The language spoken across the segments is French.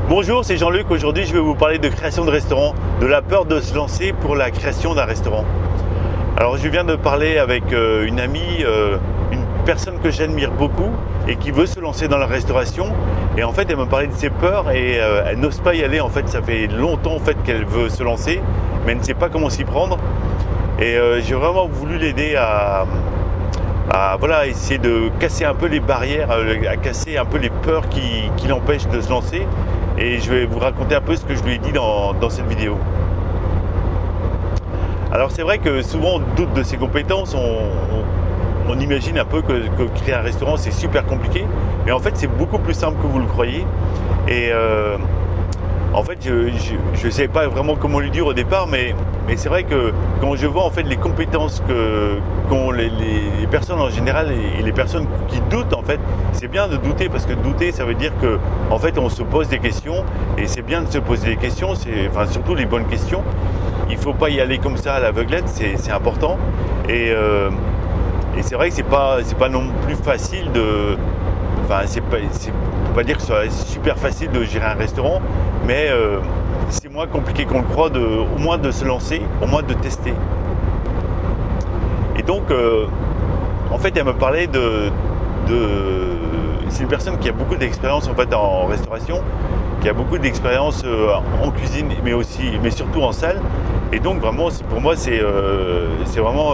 Bonjour, c'est Jean-Luc. Aujourd'hui, je vais vous parler de création de restaurant, de la peur de se lancer pour la création d'un restaurant. Alors, je viens de parler avec une amie, une personne que j'admire beaucoup et qui veut se lancer dans la restauration. Et en fait, elle m'a parlé de ses peurs et elle n'ose pas y aller. En fait, ça fait longtemps en fait qu'elle veut se lancer, mais elle ne sait pas comment s'y prendre. Et j'ai vraiment voulu l'aider à essayer de casser un peu les barrières, à casser un peu les peurs qui l'empêchent de se lancer. Et je vais vous raconter un peu ce que je lui ai dit dans cette vidéo. Alors c'est vrai que souvent on doute de ses compétences, on imagine un peu que créer un restaurant c'est super compliqué, mais en fait c'est beaucoup plus simple que vous le croyez. Et en fait je ne savais pas vraiment comment lui dire au départ, mais c'est vrai que quand je vois en fait les compétences qu'ont les personnes en général et les personnes qui doutent, en fait c'est bien de douter, parce que douter ça veut dire que en fait on se pose des questions, et c'est bien de se poser des questions, surtout les bonnes questions. Il ne faut pas y aller comme ça à l'aveuglette, c'est important. Et c'est vrai que c'est pas non plus facile de... Enfin, on ne peut pas dire que ce soit super facile de gérer un restaurant, mais c'est moins compliqué qu'on le croit, au moins de se lancer, au moins de tester. Et donc, en fait, elle me parlait c'est une personne qui a beaucoup d'expérience en fait en restauration, qui a beaucoup d'expérience en cuisine, mais surtout en salle. Et donc vraiment, pour moi, c'est vraiment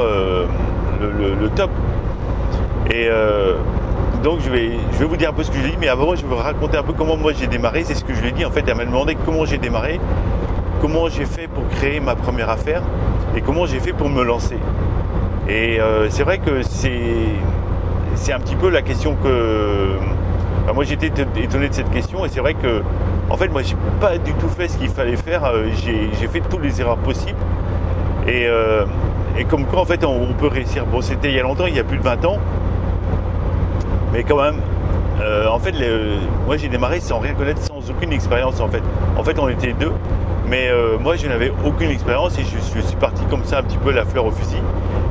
le top. Et donc je vais vous dire un peu ce que je lui ai dit, mais avant je vais vous raconter un peu comment moi j'ai démarré. C'est ce que je lui ai dit. En fait, elle m'a demandé comment j'ai démarré, comment j'ai fait pour créer ma première affaire et comment j'ai fait pour me lancer. Et c'est vrai que c'est un petit peu la question que... moi j'étais étonné de cette question, et c'est vrai que en fait moi j'ai pas du tout fait ce qu'il fallait faire, j'ai fait toutes les erreurs possibles, et comme quoi en fait on peut réussir. Bon, c'était il y a longtemps, il y a plus de 20 ans, mais quand même en fait moi j'ai démarré sans rien connaître, sans aucune expérience en fait. En fait on était deux, mais moi je n'avais aucune expérience, et je suis parti comme ça un petit peu la fleur au fusil.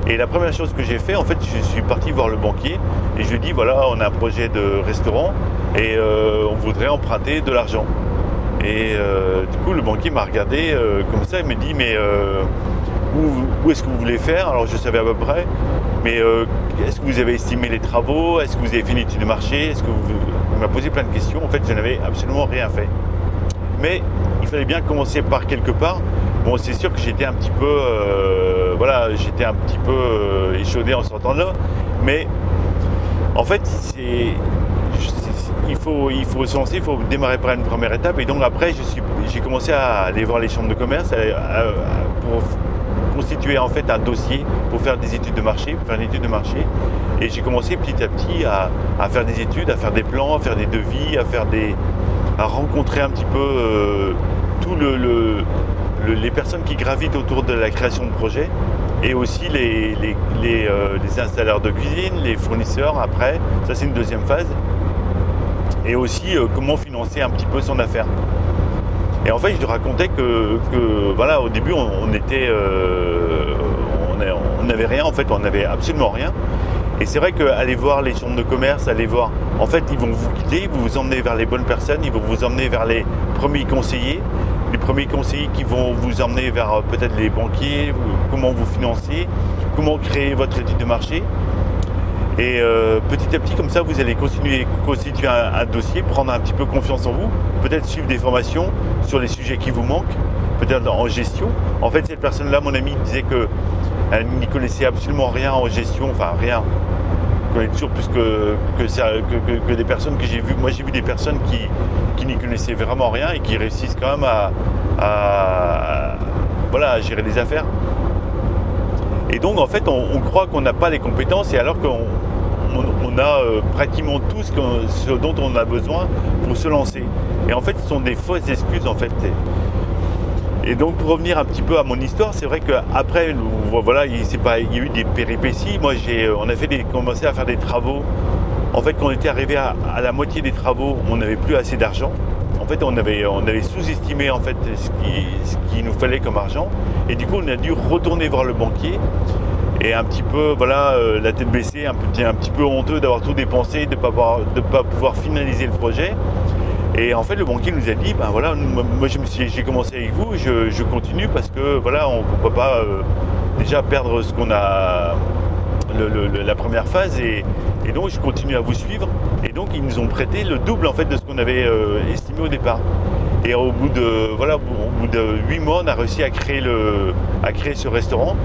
Et la première chose que j'ai fait, en fait, je suis parti voir le banquier et je lui ai dit, voilà, on a un projet de restaurant et on voudrait emprunter de l'argent. Et du coup, le banquier m'a regardé comme ça, il m'a dit, mais où est-ce que vous voulez faire? Alors je savais à peu près, mais est-ce que vous avez estimé les travaux? Est-ce que vous avez fait une étude de marché? Il m'a posé plein de questions. En fait, je n'avais absolument rien fait. Mais il fallait bien commencer par quelque part. Bon, c'est sûr que j'étais un petit peu, échaudé en sortant de là, mais en fait, il faut se lancer, il faut démarrer par une première étape. Et donc après, j'ai commencé à aller voir les chambres de commerce pour constituer en fait un dossier pour faire des études de marché, Et j'ai commencé petit à petit à faire des études, à faire des plans, à faire des devis, à rencontrer un petit peu les personnes qui gravitent autour de la création de projet, et aussi les installeurs de cuisine, les fournisseurs après, ça c'est une deuxième phase, et aussi comment financer un petit peu son affaire. Et en fait je te racontais que voilà, au début on n'avait rien, en fait on n'avait absolument rien. Et c'est vrai qu'aller voir les chambres de commerce, en fait ils vont vous guider, ils vont vous emmener vers les bonnes personnes, ils vont vous emmener vers les premiers conseillers qui vont vous emmener vers peut-être les banquiers, comment vous financer, comment créer votre étude de marché. Et petit à petit, comme ça, vous allez constituer un dossier, prendre un petit peu confiance en vous, peut-être suivre des formations sur les sujets qui vous manquent, peut-être en gestion. En fait, cette personne-là, mon ami, disait qu'elle n'y connaissait absolument rien en gestion, enfin rien. Je connais toujours plus que des personnes que j'ai vues. Moi, j'ai vu des personnes qui n'y connaissaient vraiment rien et qui réussissent quand même à gérer des affaires. Et donc, en fait, on croit qu'on n'a pas les compétences, et alors qu'on a pratiquement tout ce dont on a besoin pour se lancer. Et en fait, ce sont des fausses excuses, en fait. Et donc, pour revenir un petit peu à mon histoire, c'est vrai qu'après, voilà, il y a eu des péripéties. Moi, on a commencé à faire des travaux. En fait, quand on était arrivé à la moitié des travaux, on n'avait plus assez d'argent. En fait, on avait sous-estimé en fait ce qu'il nous fallait comme argent. Et du coup, on a dû retourner voir le banquier. Et un petit peu, la tête baissée, un petit peu honteux d'avoir tout dépensé, de ne pas pouvoir finaliser le projet. Et en fait, le banquier nous a dit, ben voilà, moi j'ai commencé avec vous, je continue parce que voilà, on ne peut pas déjà perdre ce qu'on a, la première phase, et donc je continue à vous suivre. Et donc ils nous ont prêté le double en fait de ce qu'on avait estimé au départ. Et au bout de 8 mois, on a réussi à créer ce restaurant.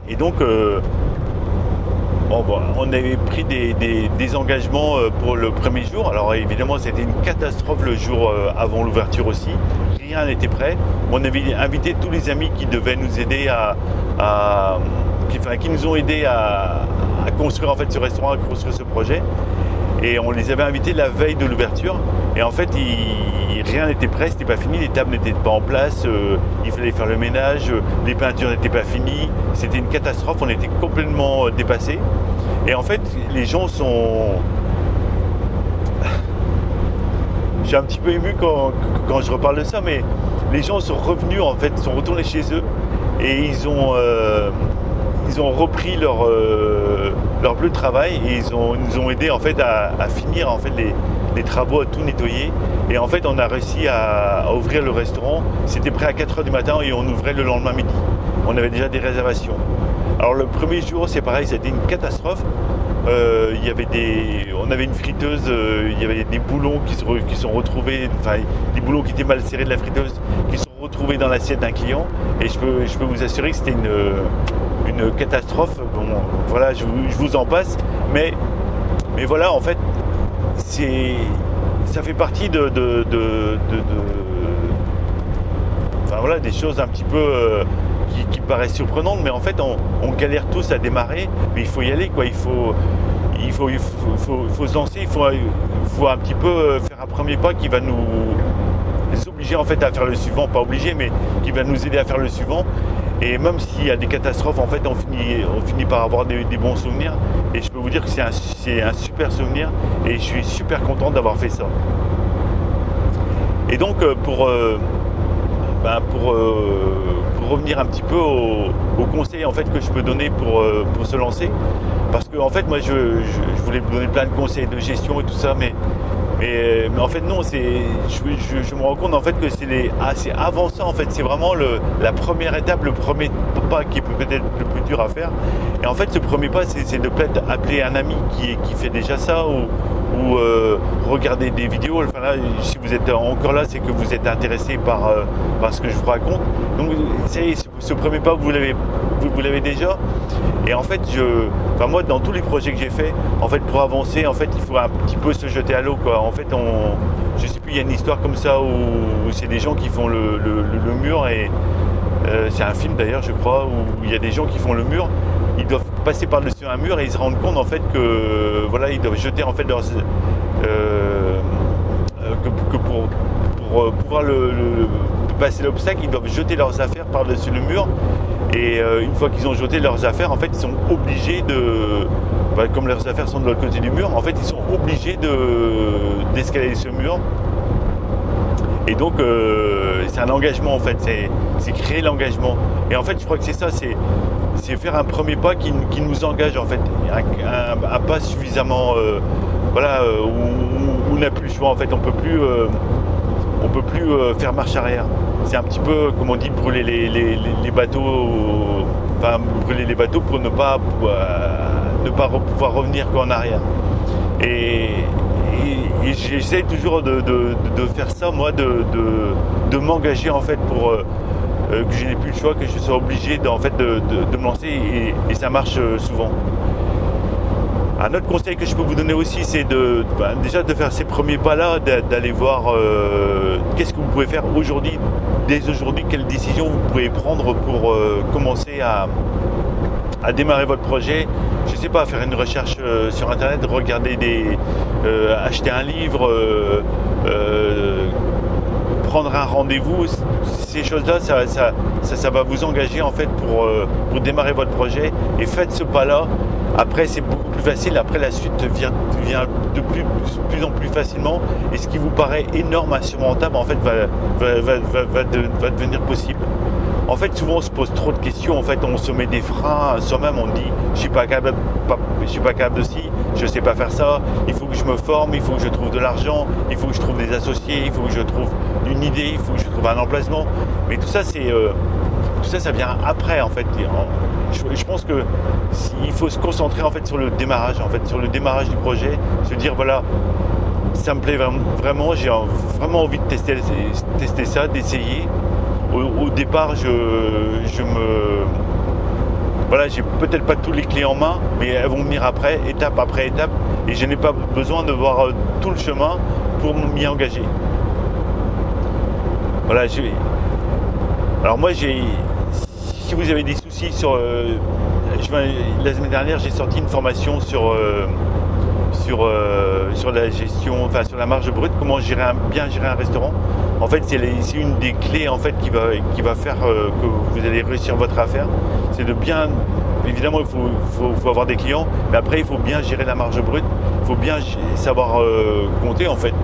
Et donc on avait pris des engagements pour le premier jour. Alors évidemment, c'était une catastrophe le jour avant l'ouverture aussi. Rien n'était prêt. On avait invité tous les amis qui devaient nous aider qui nous ont aidés à construire en fait ce restaurant, à construire ce projet. Et on les avait invités la veille de l'ouverture. Et en fait, rien n'était prêt, c'était pas fini, les tables n'étaient pas en place, il fallait faire le ménage, les peintures n'étaient pas finies. C'était une catastrophe, on était complètement dépassés. Et en fait, les gens sont... Je suis un petit peu ému quand je reparle de ça, mais les gens sont revenus, en fait, sont retournés chez eux et ils ont repris leur bleu de travail et ils nous ont aidés en fait à finir en fait les travaux, à tout nettoyer. Et en fait, on a réussi à ouvrir le restaurant. C'était prêt à 4h du matin et on ouvrait le lendemain midi. On avait déjà des réservations. Alors le premier jour, c'est pareil, c'était une catastrophe. On avait une friteuse, il y avait des boulons qui sont retrouvés, enfin des boulons qui étaient mal serrés de la friteuse, qui sont retrouvés dans l'assiette d'un client. Et je peux vous assurer que c'était une catastrophe. Bon, voilà, je vous en passe, mais voilà, en fait, ça fait partie enfin voilà, des choses un petit peu qui paraissent surprenantes, mais en fait, on galère tous à démarrer, mais il faut y aller, quoi. Il faut se lancer, il faut un petit peu faire un premier pas qui va nous obliger en fait à faire le suivant, pas obligé, mais qui va nous aider à faire le suivant. Et même s'il y a des catastrophes, en fait, on finit par avoir des bons souvenirs. Et je peux vous dire que c'est un super souvenir et je suis super content d'avoir fait ça. Et donc, pour revenir un petit peu aux conseils en fait, que je peux donner pour se lancer, parce que en fait, moi, je voulais vous donner plein de conseils de gestion et tout ça, mais en fait non, je me rends compte en fait que c'est avant ça en fait, c'est vraiment la première étape, le premier pas qui est peut-être le plus dur à faire. Et en fait ce premier pas c'est de peut-être appeler un ami qui fait déjà ça ou regarder des vidéos. Enfin là, si vous êtes encore là, c'est que vous êtes intéressé par ce que je vous raconte. Donc ce premier pas vous l'avez déjà. Et en fait moi dans tous les projets que j'ai fait, en fait pour avancer, en fait il faut un petit peu se jeter à l'eau, quoi. En fait je sais plus, il y a une histoire comme ça où c'est des gens qui font le mur et c'est un film d'ailleurs je crois, où il y a des gens qui font le mur, ils doivent passer par-dessus un mur et ils se rendent compte en fait que voilà, ils doivent jeter en fait leurs que pour pouvoir passer l'obstacle, ils doivent jeter leurs affaires par-dessus le mur. Et une fois qu'ils ont jeté leurs affaires, en fait, ils sont obligés comme leurs affaires sont de l'autre côté du mur, en fait, ils sont obligés d'escalader ce mur. Et donc, c'est un engagement, en fait, c'est créer l'engagement. Et en fait, je crois que c'est ça, c'est faire un premier pas qui nous engage, en fait, un pas suffisamment, où on n'a plus le choix, en fait, on peut plus faire marche arrière. C'est un petit peu, comme on dit, brûler les bateaux, brûler les bateaux pour ne pas pouvoir revenir qu'en arrière. Et j'essaie toujours de faire ça, moi, de m'engager en fait pour que je n'ai plus le choix, que je sois obligé de me lancer et ça marche souvent. Un autre conseil que je peux vous donner aussi, c'est déjà de faire ces premiers pas-là, d'aller voir qu'est-ce que vous pouvez faire aujourd'hui, dès aujourd'hui, quelles décisions vous pouvez prendre pour commencer à démarrer votre projet. Je ne sais pas, faire une recherche sur internet, regarder acheter un livre, prendre un rendez-vous. Ces choses-là, ça va vous engager en fait pour démarrer votre projet, et faites ce pas-là. Après, c'est beaucoup plus facile. Après, la suite vient de plus en plus facilement. Et ce qui vous paraît énorme, insurmontable, en fait, va devenir possible. En fait, souvent on se pose trop de questions, en fait on se met des freins à soi-même, on dit je suis pas capable de ci, je sais pas faire ça, il faut que je me forme, il faut que je trouve de l'argent, il faut que je trouve des associés, il faut que je trouve une idée, il faut que je trouve un emplacement. Mais tout ça ça vient après en fait. Je pense que il faut se concentrer en fait sur le démarrage, sur le démarrage du projet, se dire voilà, ça me plaît vraiment, j'ai vraiment envie de tester ça, d'essayer. Au départ, voilà, j'ai peut-être pas tous les clés en main, mais elles vont venir après étape, et je n'ai pas besoin de voir tout le chemin pour m'y engager. Voilà, alors moi, si vous avez des soucis la semaine dernière, j'ai sorti une formation sur la gestion, sur la marge brute, comment bien gérer un restaurant. En fait, c'est une des clés en fait qui va faire que vous allez réussir votre affaire. C'est de bien, évidemment, il faut avoir des clients, mais après il faut bien gérer la marge brute. Il faut bien savoir compter en fait.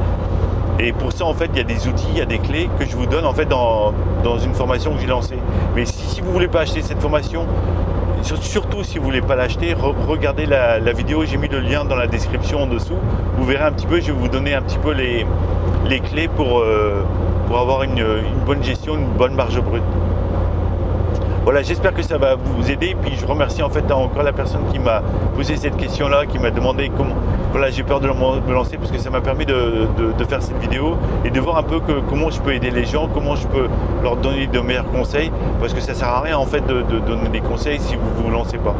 Et pour ça, en fait, il y a des outils, il y a des clés que je vous donne en fait dans une formation que j'ai lancée. Mais si vous voulez pas acheter cette formation, surtout si vous voulez pas l'acheter, regardez la vidéo, j'ai mis le lien dans la description en dessous. Vous verrez un petit peu, je vais vous donner un petit peu les clés pour avoir une bonne gestion, une bonne marge brute. Voilà, j'espère que ça va vous aider. Puis je remercie en fait encore la personne qui m'a posé cette question-là, qui m'a demandé comment. Voilà, j'ai peur de me lancer parce que ça m'a permis de faire cette vidéo et de voir un peu comment je peux aider les gens, comment je peux leur donner de meilleurs conseils, parce que ça sert à rien en fait de donner des conseils si vous vous lancez pas.